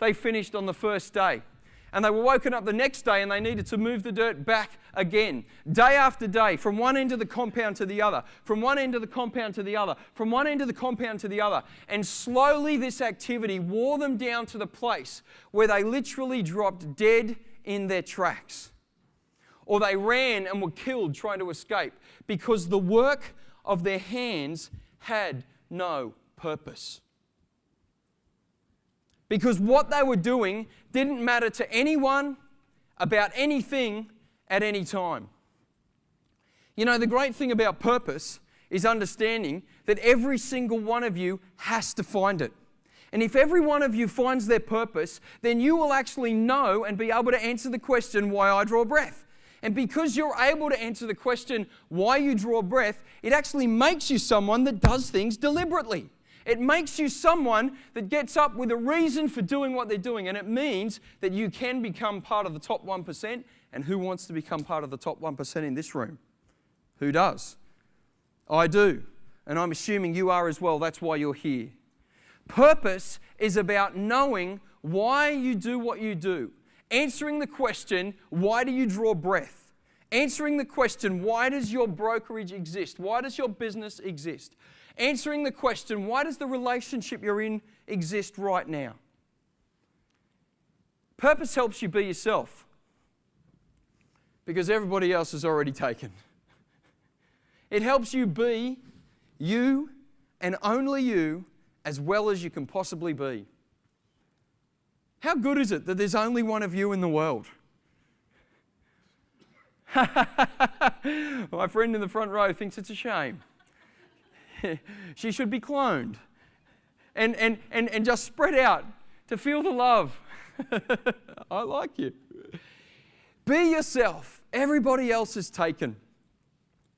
they finished on the first day. And they were woken up the next day and they needed to move the dirt back again. Day after day, from one end of the compound to the other, from one end of the compound to the other, from one end of the compound to the other. And slowly this activity wore them down to the place where they literally dropped dead in their tracks. Or they ran and were killed trying to escape because the work of their hands had no purpose. Because what they were doing didn't matter to anyone about anything at any time. You know, the great thing about purpose is understanding that every single one of you has to find it. And if every one of you finds their purpose, then you will actually know and be able to answer the question, why I draw breath. And because you're able to answer the question, why you draw breath, it actually makes you someone that does things deliberately. It makes you someone that gets up with a reason for doing what they're doing. And it means that you can become part of the top 1%. And who wants to become part of the top 1% in this room? Who does? I do. And I'm assuming you are as well. That's why you're here. Purpose is about knowing why you do what you do. Answering the question, why do you draw breath? Answering the question, why does your brokerage exist? Why does your business exist? Answering the question, why does the relationship you're in exist right now? Purpose helps you be yourself because everybody else is already taken. It helps you be you and only you as well as you can possibly be. How good is it that there's only one of you in the world? My friend in the front row thinks it's a shame. She should be cloned and just spread out to feel the love. I like you. Be yourself. Everybody else is taken.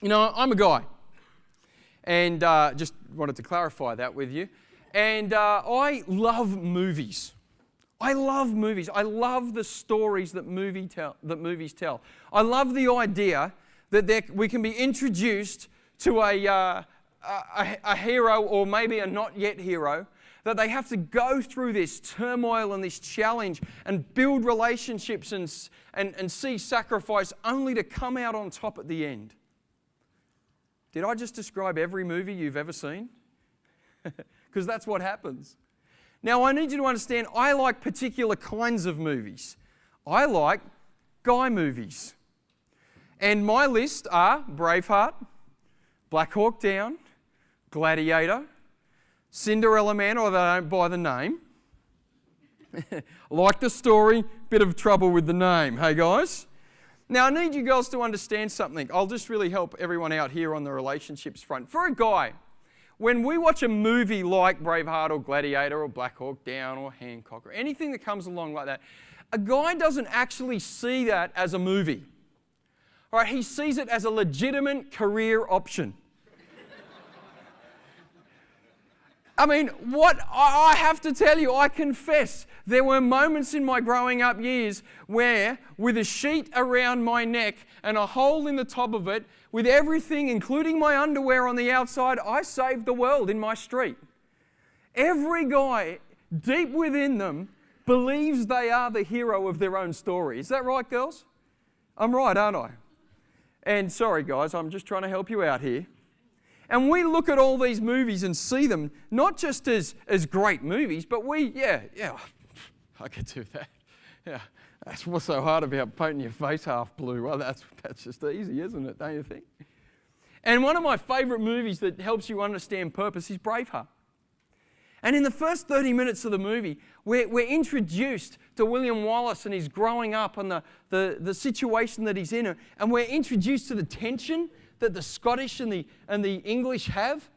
You know, I'm a guy. And just wanted to clarify that with you. And I love movies. I love movies. I love the stories that movies tell. I love the idea that we can be introduced to a hero or maybe a not yet hero, that they have to go through this turmoil and this challenge and build relationships and see sacrifice only to come out on top at the end. Did I just describe every movie you've ever seen? Because that's what happens. Now, I need you to understand, I like particular kinds of movies. I like guy movies. And my list are Braveheart, Black Hawk Down, Gladiator, Cinderella Man, although I don't buy the name. Like the story, bit of trouble with the name. Hey, guys? Now, I need you girls to understand something. I'll just really help everyone out here on the relationships front. For a guy, when we watch a movie like Braveheart or Gladiator or Black Hawk Down or Hancock or anything that comes along like that, a guy doesn't actually see that as a movie. All right, he sees it as a legitimate career option. I mean, what I have to tell you, I confess, there were moments in my growing up years where, with a sheet around my neck and a hole in the top of it, with everything, including my underwear on the outside, I saved the world in my street. Every guy, deep within them, believes they are the hero of their own story. Is that right, girls? I'm right, aren't I? And sorry, guys, I'm just trying to help you out here. And we look at all these movies and see them not just as great movies, but yeah, I could do that. Yeah, that's what's so hard about painting your face half blue. Well, that's just easy, isn't it, don't you think? And one of my favourite movies that helps you understand purpose is Braveheart. And in the first 30 minutes of the movie, we're introduced to William Wallace and his growing up and the situation that he's in. And we're introduced to the tension that the Scottish and the English have.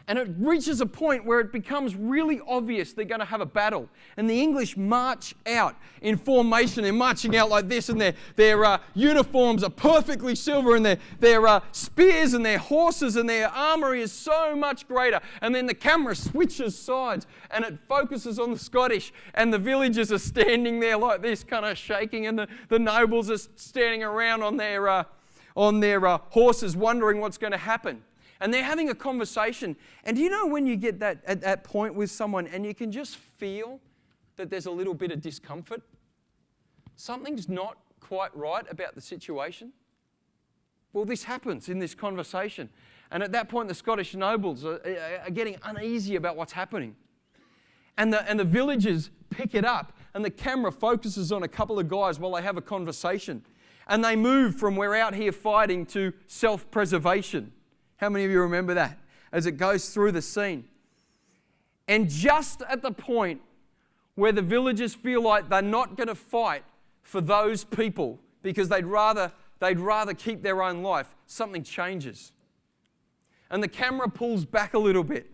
And it reaches a point where it becomes really obvious they're going to have a battle. And the English march out in formation. They're marching out like this, and their uniforms are perfectly silver, and their spears and their horses and their armoury is so much greater. And then the camera switches sides, and it focuses on the Scottish, and the villagers are standing there like this, kind of shaking, and the nobles are standing around on their horses, wondering what's going to happen. And they're having a conversation. And do you know when you get that at that point with someone and you can just feel that there's a little bit of discomfort? Something's not quite right about the situation? Well, this happens in this conversation. And at that point, the Scottish nobles are getting uneasy about what's happening. And the villagers pick it up, and the camera focuses on a couple of guys while they have a conversation. And they move from we're out here fighting to self-preservation. How many of you remember that? As it goes through the scene. And just at the point where the villagers feel like they're not going to fight for those people because they'd rather keep their own life, something changes. And the camera pulls back a little bit.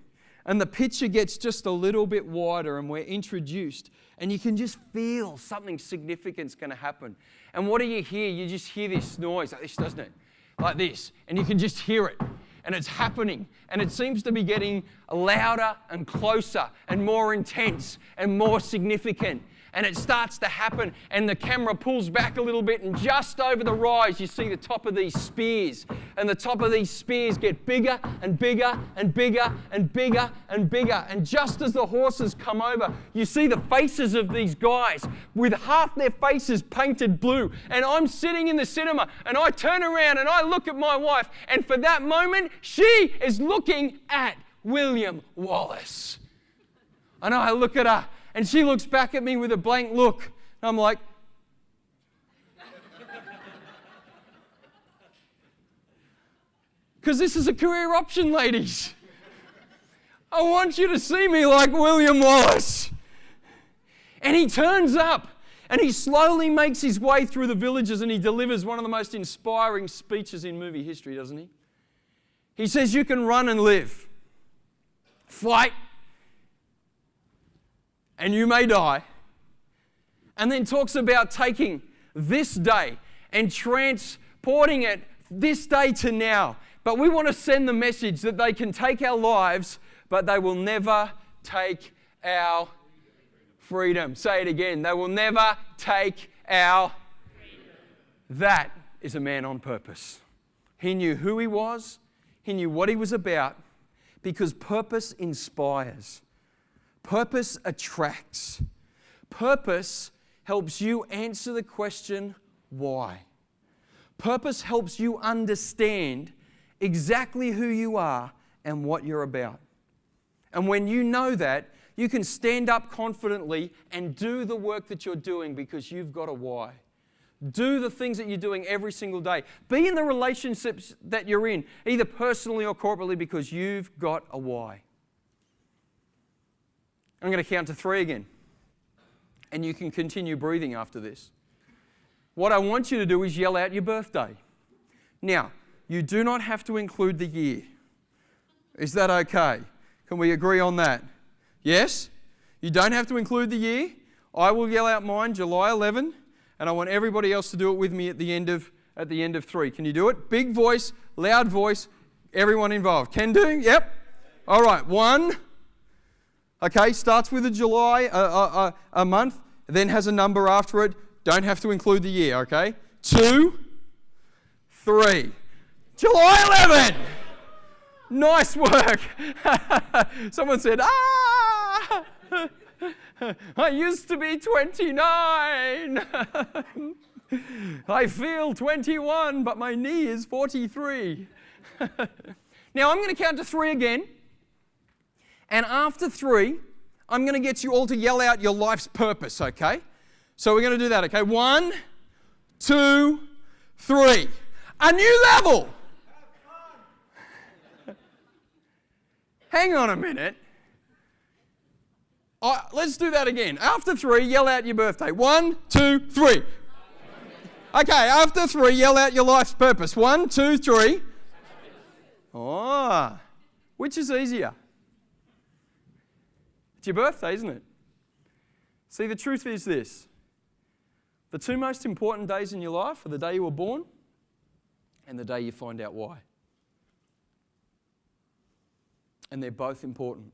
And the picture gets just a little bit wider, and we're introduced. And you can just feel something significant's going to happen. And what do you hear? You just hear this noise like this, doesn't it? Like this. And you can just hear it. And it's happening. And it seems to be getting louder and closer and more intense and more significant. And it starts to happen, and the camera pulls back a little bit, and just over the rise you see the top of these spears. And the top of these spears get bigger and bigger and bigger and bigger and bigger. And just as the horses come over, you see the faces of these guys with half their faces painted blue. And I'm sitting in the cinema, and I turn around and I look at my wife, and for that moment she is looking at William Wallace. And I look at her, and she looks back at me with a blank look. And I'm like, because this is a career option, ladies. I want you to see me like William Wallace. And he turns up, and he slowly makes his way through the villages, and he delivers one of the most inspiring speeches in movie history, doesn't he? He says, you can run and live, fight, and you may die. And then talks about taking this day and transporting it this day to now. But we want to send the message that they can take our lives, but they will never take our freedom. Say it again. They will never take our freedom. That is a man on purpose. He knew who he was. He knew what he was about, because purpose inspires. Purpose attracts. Purpose helps you answer the question, why? Purpose helps you understand exactly who you are and what you're about. And when you know that, you can stand up confidently and do the work that you're doing because you've got a why. Do the things that you're doing every single day. Be in the relationships that you're in, either personally or corporately, because you've got a why. I'm going to count to 3 again. And you can continue breathing after this. What I want you to do is yell out your birthday. Now, you do not have to include the year. Is that okay? Can we agree on that? Yes? You don't have to include the year. I will yell out mine, July 11, and I want everybody else to do it with me at the end of 3. Can you do it? Big voice, loud voice, everyone involved. Can do? Yep. All right, 1. Okay, starts with a July, a month, then has a number after it. Don't have to include the year, okay? 2, 3. July 11! Nice work. Someone said, ah! I used to be 29. I feel 21, but my knee is 43. Now I'm going to count to 3 again. And after 3, I'm going to get you all to yell out your life's purpose, okay? So we're going to do that, okay? 1, 2, 3. A new level. Hang on a minute. Let's do that again. After 3, yell out your birthday. 1, 2, 3. Okay, after 3, yell out your life's purpose. 1, 2, 3. Oh, which is easier? It's your birthday, isn't it? See, the truth is this. The 2 most important days in your life are the day you were born and the day you find out why. And they're both important.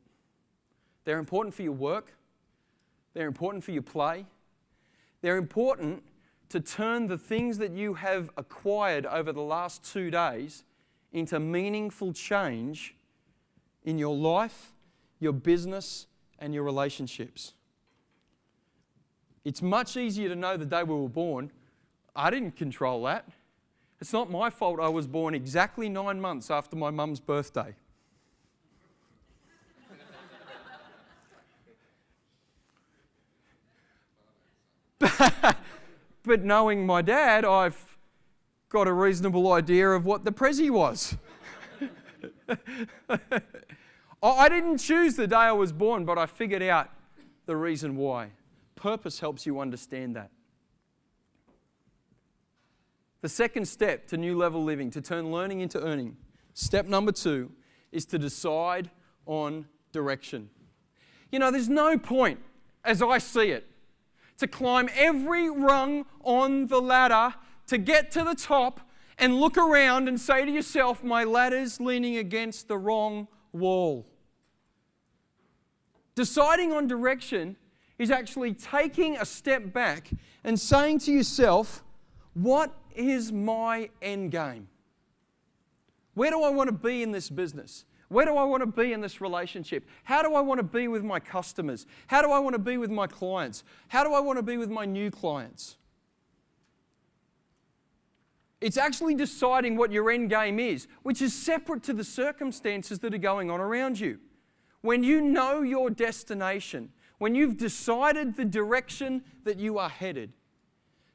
They're important for your work. They're important for your play. They're important to turn the things that you have acquired over the last 2 days into meaningful change in your life, your business, and your relationships. It's much easier to know the day we were born. I didn't control that. It's not my fault I was born exactly 9 months after my mum's birthday. But knowing my dad, I've got a reasonable idea of what the Prezi was. I didn't choose the day I was born, but I figured out the reason why. Purpose helps you understand that. The second step to new level living, to turn learning into earning, step number 2, is to decide on direction. You know, there's no point, as I see it, to climb every rung on the ladder to get to the top and look around and say to yourself, my ladder's leaning against the wrong wall. Deciding on direction is actually taking a step back and saying to yourself, what is my end game? Where do I want to be in this business? Where do I want to be in this relationship? How do I want to be with my customers? How do I want to be with my clients? How do I want to be with my new clients? It's actually deciding what your end game is, which is separate to the circumstances that are going on around you. When you know your destination, when you've decided the direction that you are headed,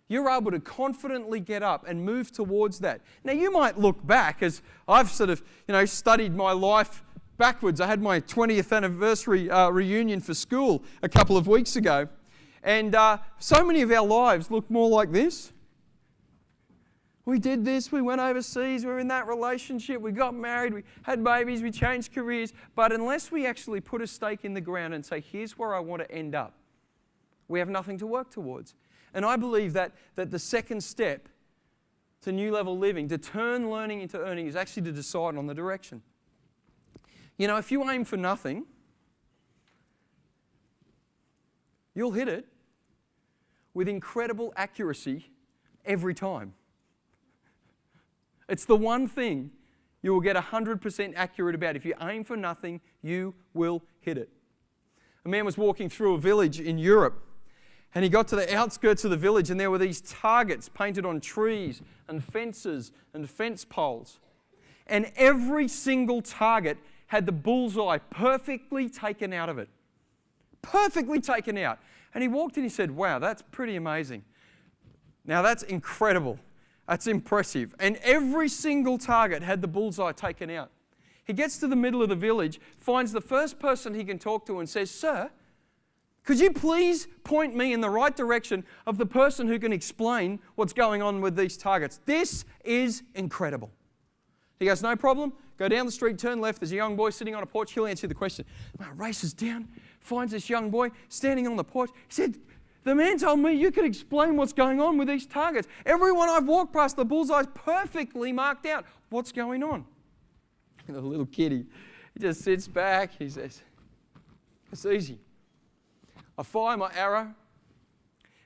you're able to confidently get up and move towards that. Now, you might look back, as I've sort of, studied my life backwards. I had my 20th anniversary reunion for school a couple of weeks ago, and so many of our lives look more like this. We did this, we went overseas, we were in that relationship, we got married, we had babies, we changed careers, but unless we actually put a stake in the ground and say, here's where I want to end up, we have nothing to work towards. And I believe that the second step to new level living, to turn learning into earning, is actually to decide on the direction. You know, if you aim for nothing, you'll hit it with incredible accuracy every time. It's the one thing you will get 100% accurate about. If you aim for nothing, you will hit it. A man was walking through a village in Europe, and he got to the outskirts of the village, and there were these targets painted on trees and fences and fence poles. And every single target had the bullseye perfectly taken out of it. Perfectly taken out. And he walked in and he said, wow, that's pretty amazing. Now that's incredible. That's impressive. And every single target had the bullseye taken out. He gets to the middle of the village, finds the first person he can talk to and says, sir, could you please point me in the right direction of the person who can explain what's going on with these targets? This is incredible. He goes, no problem. Go down the street, turn left. There's a young boy sitting on a porch. He'll answer the question. Races down, finds this young boy standing on the porch. He said, the man told me you could explain what's going on with these targets. Everyone I've walked past, the bullseye's perfectly marked out. What's going on? And the little kitty, he just sits back. He says, it's easy. I fire my arrow,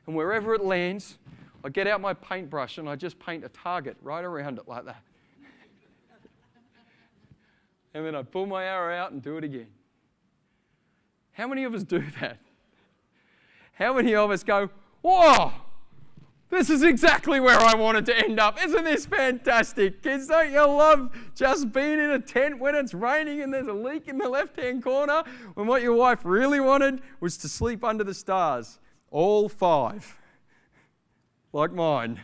and wherever it lands, I get out my paintbrush and I just paint a target right around it like that. And then I pull my arrow out and do it again. How many of us do that? How many of us go, whoa, this is exactly where I wanted to end up. Isn't this fantastic? Kids, don't you love just being in a tent when it's raining and there's a leak in the left-hand corner, when what your wife really wanted was to sleep under the stars? All 5, like mine.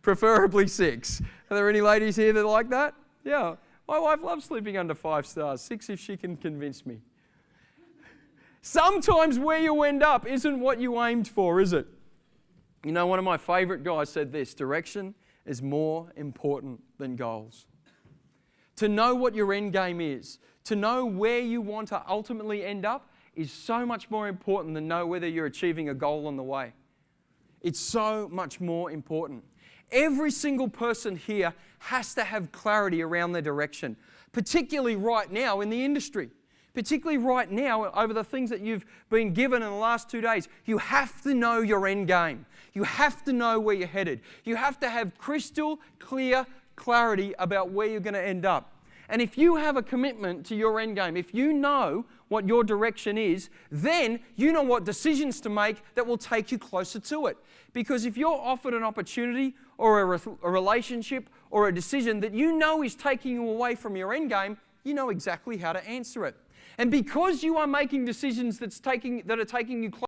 Preferably 6. Are there any ladies here that like that? Yeah. My wife loves sleeping under 5 stars, 6 if she can convince me. Sometimes where you end up isn't what you aimed for, is it? You know, one of my favourite guys said this, direction is more important than goals. To know what your end game is, to know where you want to ultimately end up, is so much more important than know whether you're achieving a goal on the way. It's so much more important. Every single person here has to have clarity around their direction, particularly right now in the industry. Particularly right now, over the things that you've been given in the last 2 days, you have to know your end game. You have to know where you're headed. You have to have crystal clear clarity about where you're going to end up. And if you have a commitment to your end game, if you know what your direction is, then you know what decisions to make that will take you closer to it. Because if you're offered an opportunity or a relationship or a decision that you know is taking you away from your end game, you know exactly how to answer it. And because you are making decisions that are taking you closer